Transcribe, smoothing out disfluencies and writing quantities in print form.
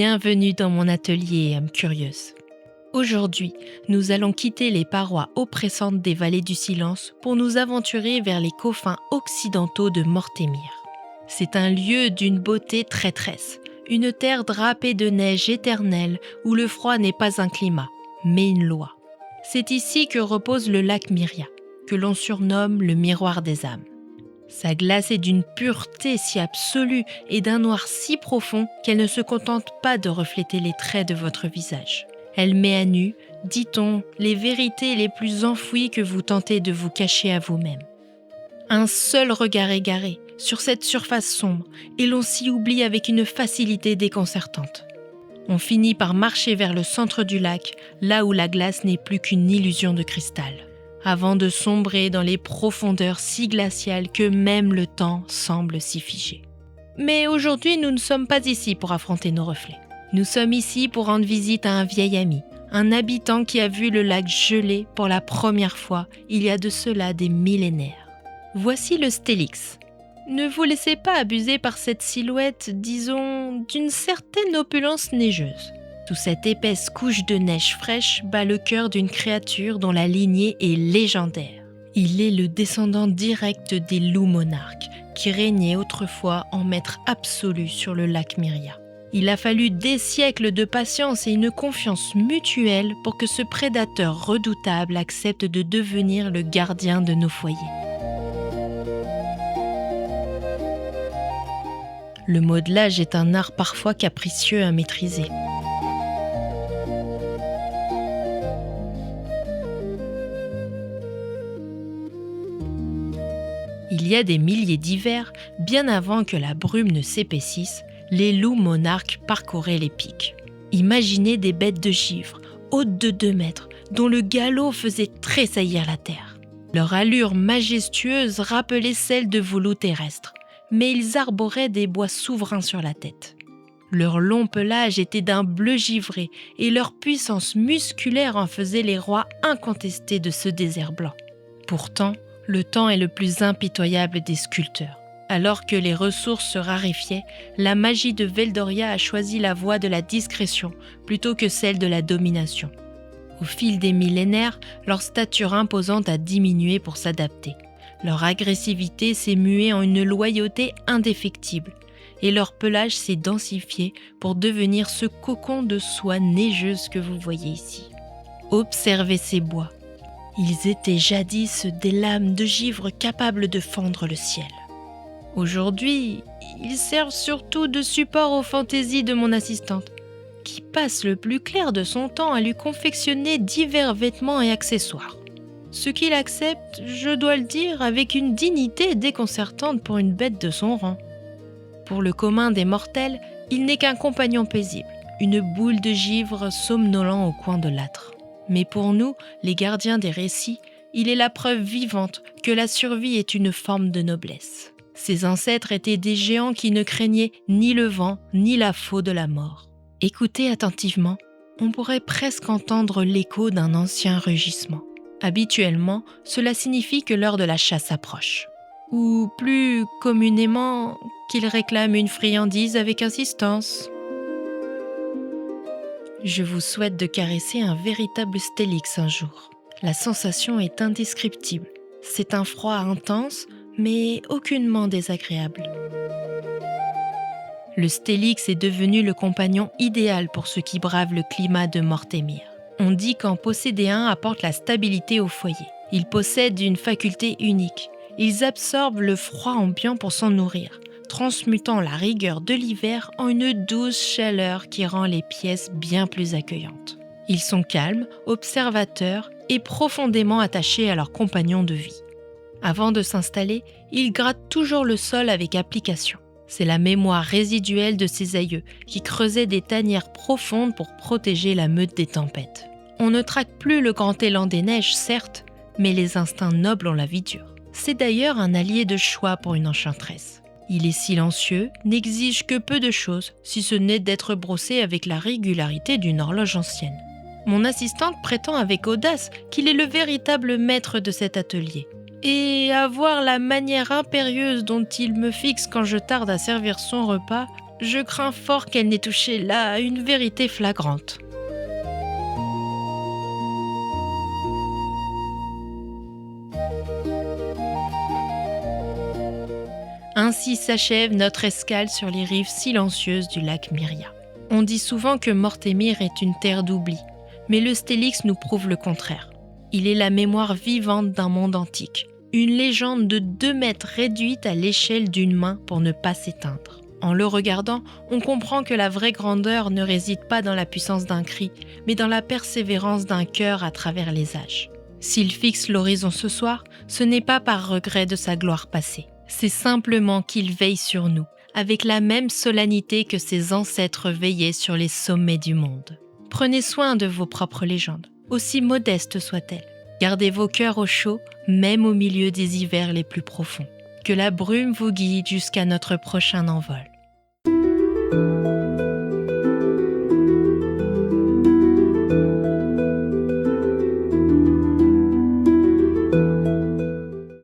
Bienvenue dans mon atelier, âme curieuse. Aujourd'hui, nous allons quitter les parois oppressantes des vallées du silence pour nous aventurer vers les confins occidentaux de Mortémire. C'est un lieu d'une beauté traîtresse, une terre drapée de neige éternelle où le froid n'est pas un climat, mais une loi. C'est ici que repose le lac Myria, que l'on surnomme le miroir des âmes. Sa glace est d'une pureté si absolue et d'un noir si profond qu'elle ne se contente pas de refléter les traits de votre visage. Elle met à nu, dit-on, les vérités les plus enfouies que vous tentez de vous cacher à vous-même. Un seul regard égaré sur cette surface sombre et l'on s'y oublie avec une facilité déconcertante. On finit par marcher vers le centre du lac, là où la glace n'est plus qu'une illusion de cristal, avant de sombrer dans les profondeurs si glaciales que même le temps semble s'y figer. Mais aujourd'hui, nous ne sommes pas ici pour affronter nos reflets. Nous sommes ici pour rendre visite à un vieil ami, un habitant qui a vu le lac gelé pour la première fois il y a de cela des millénaires. Voici le Stélix. Ne vous laissez pas abuser par cette silhouette, disons, d'une certaine opulence neigeuse. Sous cette épaisse couche de neige fraîche bat le cœur d'une créature dont la lignée est légendaire. Il est le descendant direct des loups monarques, qui régnaient autrefois en maître absolu sur le lac Myria. Il a fallu des siècles de patience et une confiance mutuelle pour que ce prédateur redoutable accepte de devenir le gardien de nos foyers. Le modelage est un art parfois capricieux à maîtriser. Il y a des milliers d'hivers, bien avant que la brume ne s'épaississe, les loups monarques parcouraient les pics. Imaginez des bêtes de givre, hautes de 2 mètres, dont le galop faisait tressaillir la terre. Leur allure majestueuse rappelait celle de velours terrestres, mais ils arboraient des bois souverains sur la tête. Leur long pelage était d'un bleu givré et leur puissance musculaire en faisait les rois incontestés de ce désert blanc. Pourtant, le temps est le plus impitoyable des sculpteurs. Alors que les ressources se raréfiaient, la magie de Veldoria a choisi la voie de la discrétion plutôt que celle de la domination. Au fil des millénaires, leur stature imposante a diminué pour s'adapter. Leur agressivité s'est muée en une loyauté indéfectible et leur pelage s'est densifié pour devenir ce cocon de soie neigeuse que vous voyez ici. Observez ces bois. Ils étaient jadis des lames de givre capables de fendre le ciel. Aujourd'hui, ils servent surtout de support aux fantaisies de mon assistante, qui passe le plus clair de son temps à lui confectionner divers vêtements et accessoires. Ce qu'il accepte, je dois le dire, avec une dignité déconcertante pour une bête de son rang. Pour le commun des mortels, il n'est qu'un compagnon paisible, une boule de givre somnolent au coin de l'âtre. Mais pour nous, les gardiens des récits, il est la preuve vivante que la survie est une forme de noblesse. Ses ancêtres étaient des géants qui ne craignaient ni le vent, ni la faux de la mort. Écoutez attentivement, on pourrait presque entendre l'écho d'un ancien rugissement. Habituellement, cela signifie que l'heure de la chasse approche. Ou plus communément, qu'il réclame une friandise avec insistance. Je vous souhaite de caresser un véritable Stélix un jour. La sensation est indescriptible. C'est un froid intense, mais aucunement désagréable. Le Stélix est devenu le compagnon idéal pour ceux qui bravent le climat de Mortémire. On dit qu'en posséder un apporte la stabilité au foyer. Ils possèdent une faculté unique. Ils absorbent le froid ambiant pour s'en nourrir, transmutant la rigueur de l'hiver en une douce chaleur qui rend les pièces bien plus accueillantes. Ils sont calmes, observateurs et profondément attachés à leurs compagnons de vie. Avant de s'installer, ils grattent toujours le sol avec application. C'est la mémoire résiduelle de ces aïeux qui creusaient des tanières profondes pour protéger la meute des tempêtes. On ne traque plus le grand élan des neiges, certes, mais les instincts nobles ont la vie dure. C'est d'ailleurs un allié de choix pour une enchanteresse. Il est silencieux, n'exige que peu de choses, si ce n'est d'être brossé avec la régularité d'une horloge ancienne. Mon assistante prétend avec audace qu'il est le véritable maître de cet atelier. Et à voir la manière impérieuse dont il me fixe quand je tarde à servir son repas, Je crains fort qu'elle n'ait touché là une vérité flagrante. Ainsi s'achève notre escale sur les rives silencieuses du lac Myria. On dit souvent que Mortémire est une terre d'oubli, mais le Stélix nous prouve le contraire. Il est la mémoire vivante d'un monde antique, une légende de 2 mètres réduite à l'échelle d'une main pour ne pas s'éteindre. En le regardant, on comprend que la vraie grandeur ne réside pas dans la puissance d'un cri, mais dans la persévérance d'un cœur à travers les âges. S'il fixe l'horizon ce soir, ce n'est pas par regret de sa gloire passée. C'est simplement qu'il veille sur nous, avec la même solennité que ses ancêtres veillaient sur les sommets du monde. Prenez soin de vos propres légendes, aussi modestes soient-elles. Gardez vos cœurs au chaud, même au milieu des hivers les plus profonds. Que la brume vous guide jusqu'à notre prochain envol.